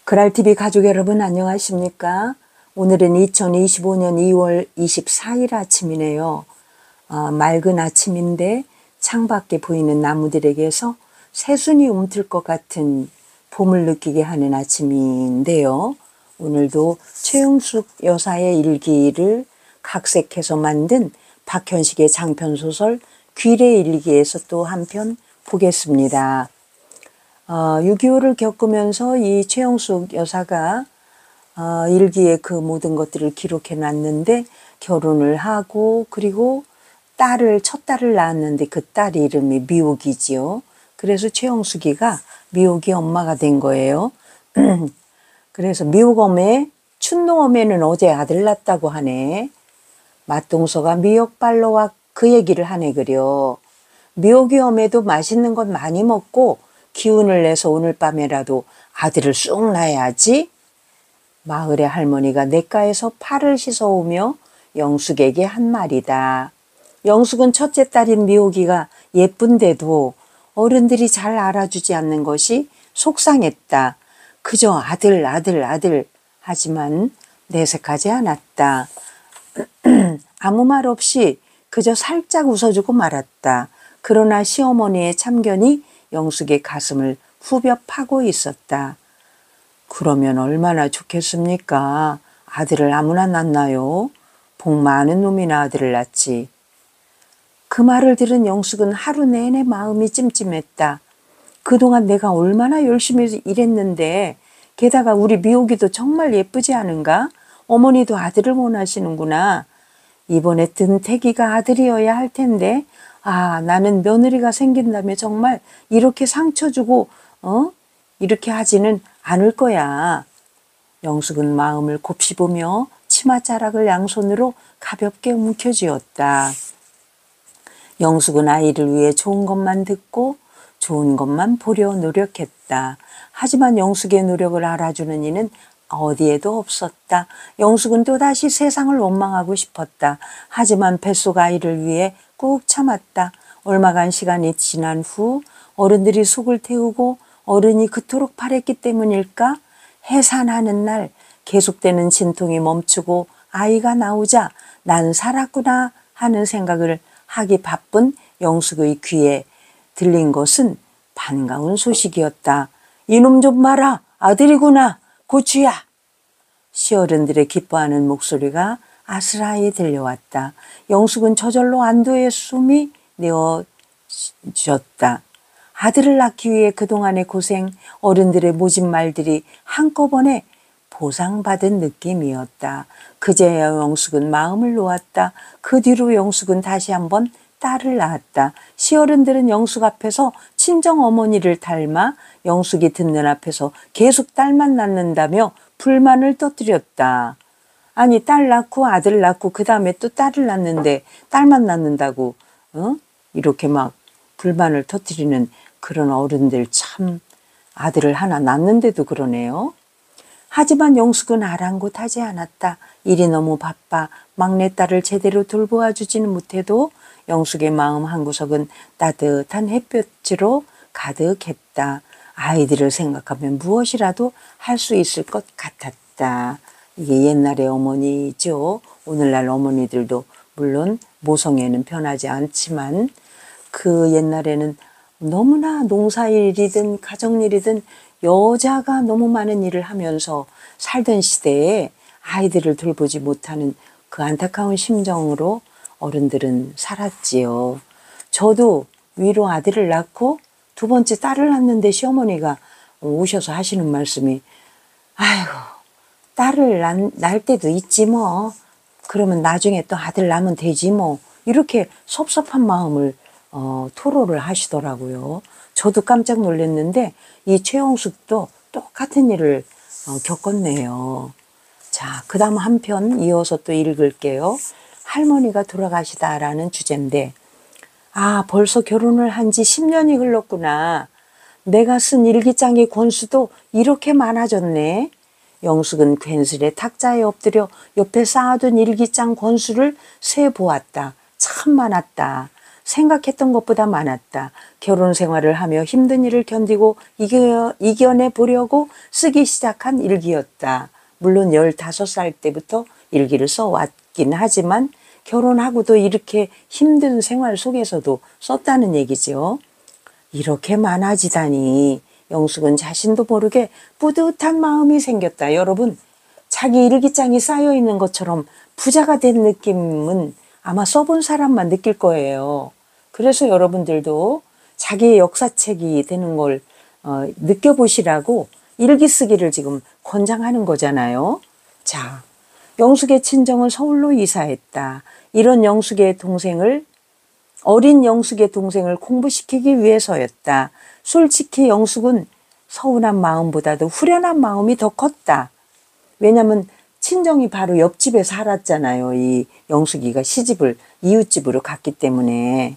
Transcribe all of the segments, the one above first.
그랄TV 가족 여러분 안녕하십니까? 오늘은 2025년 2월 24일 아침이네요. 맑은 아침인데 창밖에 보이는 나무들에게서 새순이 움틀 것 같은 봄을 느끼게 하는 아침인데요. 오늘도 최용숙 여사의 일기를 각색해서 만든 박현식의 장편소설 귀래 일기에서 또 한편 보겠습니다. 6.25를 겪으면서 이 최용숙 여사가 일기에 그 모든 것들을 기록해 놨는데 결혼을 하고 그리고 첫 딸을 낳았는데 그 딸 이름이 미옥이지요. 그래서 최용숙이가 미옥이 엄마가 된 거예요. 그래서 미옥엄에 춘노엄에는 어제 아들 낳았다고 하네. 맛동서가 미역발로와 그 얘기를 하네 그려. 미옥이 엄에도 맛있는 것 많이 먹고 기운을 내서 오늘 밤에라도 아들을 쑥 낳아야지. 마을의 할머니가 냇가에서 팔을 씻어오며 영숙에게 한 말이다. 영숙은 첫째 딸인 미옥이가 예쁜데도 어른들이 잘 알아주지 않는 것이 속상했다. 그저 아들 하지만 내색하지 않았다. 아무 말 없이 그저 살짝 웃어주고 말았다. 그러나 시어머니의 참견이 영숙의 가슴을 후벼 파고 있었다. 그러면 얼마나 좋겠습니까? 아들을 아무나 낳나요? 복 많은 놈이나 아들을 낳지. 그 말을 들은 영숙은 하루 내내 마음이 찜찜했다. 그동안 내가 얼마나 열심히 일했는데 게다가 우리 미옥이도 정말 예쁘지 않은가? 어머니도 아들을 원하시는구나. 이번에 든 태기가 아들이어야 할 텐데 나는 며느리가 생긴다면 정말 이렇게 상처 주고 이렇게 하지는 않을 거야. 영숙은 마음을 곱씹으며 치맛자락을 양손으로 가볍게 움켜쥐었다. 영숙은 아이를 위해 좋은 것만 듣고 좋은 것만 보려 노력했다. 하지만 영숙의 노력을 알아주는 이는 어디에도 없었다. 영숙은 또다시 세상을 원망하고 싶었다. 하지만 뱃속 아이를 위해 꾹 참았다. 얼마간 시간이 지난 후 어른들이 속을 태우고 어른이 그토록 바랬기 때문일까? 해산하는 날 계속되는 진통이 멈추고 아이가 나오자 난 살았구나 하는 생각을 하기 바쁜 영숙의 귀에 들린 것은 반가운 소식이었다. 이놈 좀 봐라. 아들이구나. 고추야. 시어른들의 기뻐하는 목소리가 아스라이 들려왔다. 영숙은 저절로 안도의 숨이 내어졌다. 아들을 낳기 위해 그동안의 고생, 어른들의 모진 말들이 한꺼번에 보상받은 느낌이었다. 그제야 영숙은 마음을 놓았다. 그 뒤로 영숙은 다시 한번 딸을 낳았다. 시어른들은 영숙 앞에서 친정 어머니를 닮아 영숙이 듣는 앞에서 계속 딸만 낳는다며 불만을 터뜨렸다. 아니 딸 낳고 아들 낳고 그 다음에 또 딸을 낳는데 딸만 낳는다고 이렇게 막 불만을 터뜨리는 그런 어른들 참 아들을 하나 낳는데도 그러네요. 하지만 영숙은 아랑곳하지 않았다. 일이 너무 바빠 막내딸을 제대로 돌보아주지는 못해도 영숙의 마음 한구석은 따뜻한 햇볕으로 가득했다. 아이들을 생각하면 무엇이라도 할 수 있을 것 같았다. 이게 옛날의 어머니죠. 오늘날 어머니들도 물론 모성애는 변하지 않지만 그 옛날에는 너무나 농사일이든 가정일이든 여자가 너무 많은 일을 하면서 살던 시대에 아이들을 돌보지 못하는 그 안타까운 심정으로 어른들은 살았지요. 저도 위로 아들을 낳고 두 번째 딸을 낳는데 시어머니가 오셔서 하시는 말씀이 아이고 딸을 낳을 때도 있지 뭐. 그러면 나중에 또 아들 낳으면 되지 뭐. 이렇게 섭섭한 마음을 토로를 하시더라고요. 저도 깜짝 놀랐는데 이 최용숙도 똑같은 일을 겪었네요. 자, 그 다음 한 편 이어서 또 읽을게요. 할머니가 돌아가시다라는 주제인데 벌써 결혼을 한 지 10년이 흘렀구나. 내가 쓴 일기장의 권수도 이렇게 많아졌네. 영숙은 괜스레 탁자에 엎드려 옆에 쌓아둔 일기장 권수를 세보았다. 참 많았다. 생각했던 것보다 많았다. 결혼 생활을 하며 힘든 일을 견디고 이겨내 보려고 쓰기 시작한 일기였다. 물론 15살 때부터 일기를 써왔긴 하지만 결혼하고도 이렇게 힘든 생활 속에서도 썼다는 얘기죠. 이렇게 많아지다니 영숙은 자신도 모르게 뿌듯한 마음이 생겼다. 여러분, 자기 일기장이 쌓여 있는 것처럼 부자가 된 느낌은 아마 써본 사람만 느낄 거예요. 그래서 여러분들도 자기의 역사책이 되는 걸 느껴보시라고 일기 쓰기를 지금 권장하는 거잖아요. 자, 영숙의 친정은 서울로 이사했다. 이런 어린 영숙의 동생을 공부시키기 위해서였다. 솔직히 영숙은 서운한 마음보다도 후련한 마음이 더 컸다. 왜냐면 친정이 바로 옆집에 살았잖아요. 이 영숙이가 시집을 이웃집으로 갔기 때문에.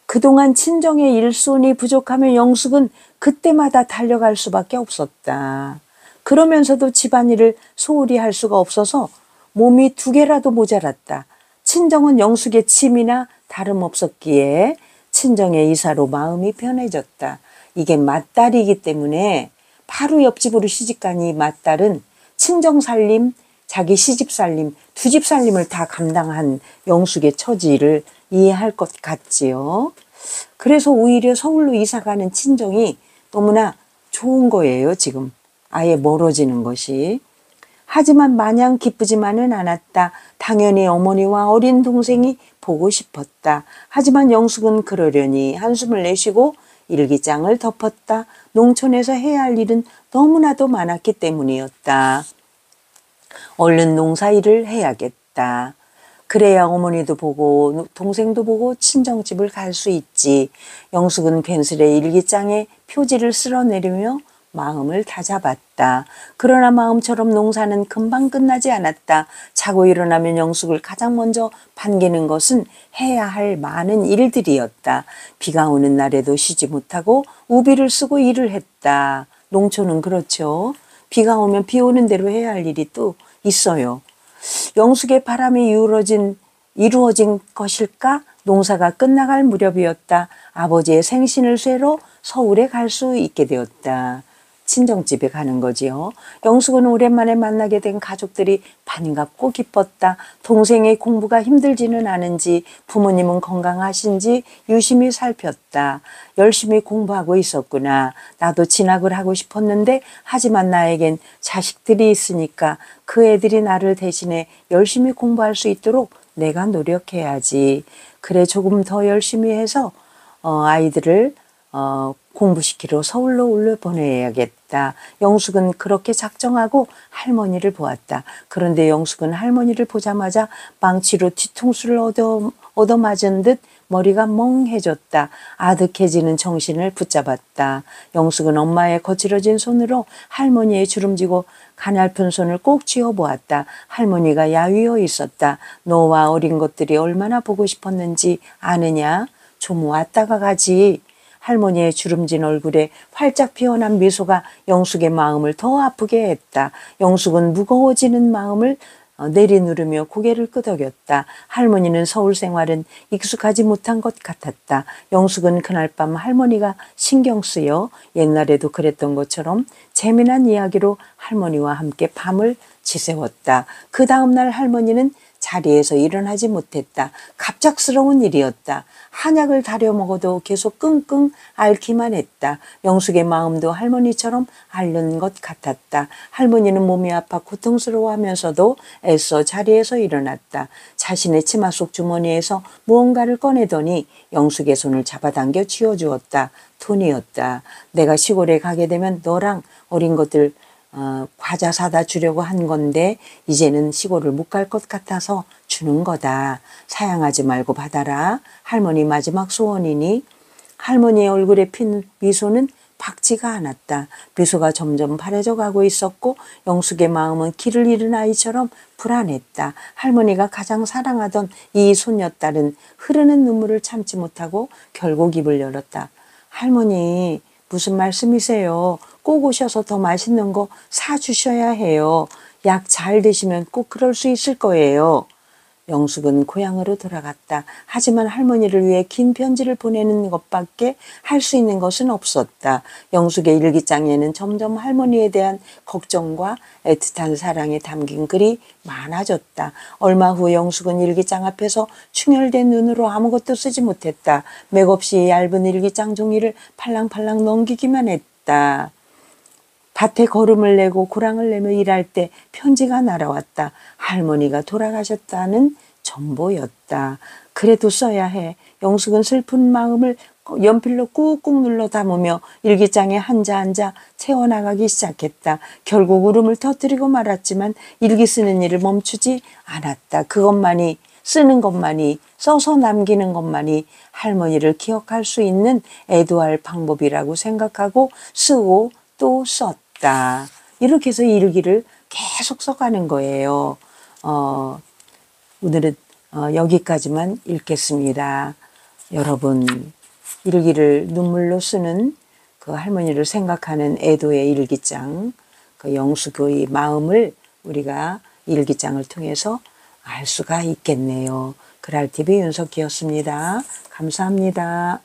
그동안 친정의 일손이 부족하면 영숙은 그때마다 달려갈 수밖에 없었다. 그러면서도 집안일을 소홀히 할 수가 없어서 몸이 2개라도 모자랐다. 친정은 영숙의 침이나 다름없었기에 친정의 이사로 마음이 편해졌다. 이게 맏딸이기 때문에 바로 옆집으로 시집간 이 맏딸은 친정 살림, 자기 시집 살림, 2집 살림을 다 감당한 영숙의 처지를 이해할 것 같지요. 그래서 오히려 서울로 이사가는 친정이 너무나 좋은 거예요, 지금. 아예 멀어지는 것이. 하지만 마냥 기쁘지만은 않았다. 당연히 어머니와 어린 동생이 보고 싶었다. 하지만 영숙은 그러려니 한숨을 내쉬고 일기장을 덮었다. 농촌에서 해야 할 일은 너무나도 많았기 때문이었다. 얼른 농사일을 해야겠다. 그래야 어머니도 보고 동생도 보고 친정집을 갈 수 있지. 영숙은 괜스레 일기장에 표지를 쓸어내리며 마음을 다잡았다. 그러나 마음처럼 농사는 금방 끝나지 않았다. 자고 일어나면 영숙을 가장 먼저 반기는 것은 해야 할 많은 일들이었다. 비가 오는 날에도 쉬지 못하고 우비를 쓰고 일을 했다. 농촌은 그렇죠. 비가 오면 비 오는 대로 해야 할 일이 또 있어요. 영숙의 바람이 이루어진 것일까? 농사가 끝나갈 무렵이었다. 아버지의 생신을 쇠로 서울에 갈 수 있게 되었다. 친정집에 가는 거지요. 영숙은 오랜만에 만나게 된 가족들이 반갑고 기뻤다. 동생의 공부가 힘들지는 않은지, 부모님은 건강하신지 유심히 살폈다. 열심히 공부하고 있었구나. 나도 진학을 하고 싶었는데 하지만 나에겐 자식들이 있으니까 그 애들이 나를 대신해 열심히 공부할 수 있도록 내가 노력해야지. 그래, 조금 더 열심히 해서 아이들을 공부시키러 서울로 올려보내야겠다. 영숙은 그렇게 작정하고 할머니를 보았다. 그런데 영숙은 할머니를 보자마자 망치로 뒤통수를 얻어맞은 듯 머리가 멍해졌다. 아득해지는 정신을 붙잡았다. 영숙은 엄마의 거칠어진 손으로 할머니의 주름지고 가냘픈 손을 꼭 쥐어보았다. 할머니가 야위어 있었다. 너와 어린 것들이 얼마나 보고 싶었는지 아느냐? 좀 왔다가 가지. 할머니의 주름진 얼굴에 활짝 피어난 미소가 영숙의 마음을 더 아프게 했다. 영숙은 무거워지는 마음을 내리누르며 고개를 끄덕였다. 할머니는 서울 생활은 익숙하지 못한 것 같았다. 영숙은 그날 밤 할머니가 신경 쓰여 옛날에도 그랬던 것처럼 재미난 이야기로 할머니와 함께 밤을 지새웠다. 그 다음날 할머니는 자리에서 일어나지 못했다. 갑작스러운 일이었다. 한약을 다려 먹어도 계속 끙끙 앓기만 했다. 영숙의 마음도 할머니처럼 앓는 것 같았다. 할머니는 몸이 아파 고통스러워하면서도 애써 자리에서 일어났다. 자신의 치마 속 주머니에서 무언가를 꺼내더니 영숙의 손을 잡아당겨 쥐어주었다. 돈이었다. 내가 시골에 가게 되면 너랑 어린 것들 과자 사다 주려고 한 건데 이제는 시골을 못 갈 것 같아서 주는 거다. 사양하지 말고 받아라. 할머니 마지막 소원이니. 할머니의 얼굴에 핀 미소는 밝지가 않았다. 미소가 점점 바래져 가고 있었고 영숙의 마음은 길을 잃은 아이처럼 불안했다. 할머니가 가장 사랑하던 이 손녀딸은 흐르는 눈물을 참지 못하고 결국 입을 열었다. 할머니, 무슨 말씀이세요? 꼭 오셔서 더 맛있는 거 사주셔야 해요. 약 잘 드시면 꼭 그럴 수 있을 거예요. 영숙은 고향으로 돌아갔다. 하지만 할머니를 위해 긴 편지를 보내는 것밖에 할 수 있는 것은 없었다. 영숙의 일기장에는 점점 할머니에 대한 걱정과 애틋한 사랑이 담긴 글이 많아졌다. 얼마 후 영숙은 일기장 앞에서 충혈된 눈으로 아무것도 쓰지 못했다. 맥없이 얇은 일기장 종이를 팔랑팔랑 넘기기만 했다. 밭에 거름을 내고 고랑을 내며 일할 때 편지가 날아왔다. 할머니가 돌아가셨다는 전보였다. 그래도 써야 해. 영숙은 슬픈 마음을 연필로 꾹꾹 눌러 담으며 일기장에 한자 채워나가기 시작했다. 결국 울음을 터뜨리고 말았지만 일기 쓰는 일을 멈추지 않았다. 쓰는 것만이, 써서 남기는 것만이 할머니를 기억할 수 있는 애도할 방법이라고 생각하고 쓰고 또 썼다. 이렇게 해서 일기를 계속 써가는 거예요. 오늘은 여기까지만 읽겠습니다. 여러분, 일기를 눈물로 쓰는 그 할머니를 생각하는 애도의 일기장, 그 영숙의 마음을 우리가 일기장을 통해서 알 수가 있겠네요. 그랄TV 윤석기였습니다. 감사합니다.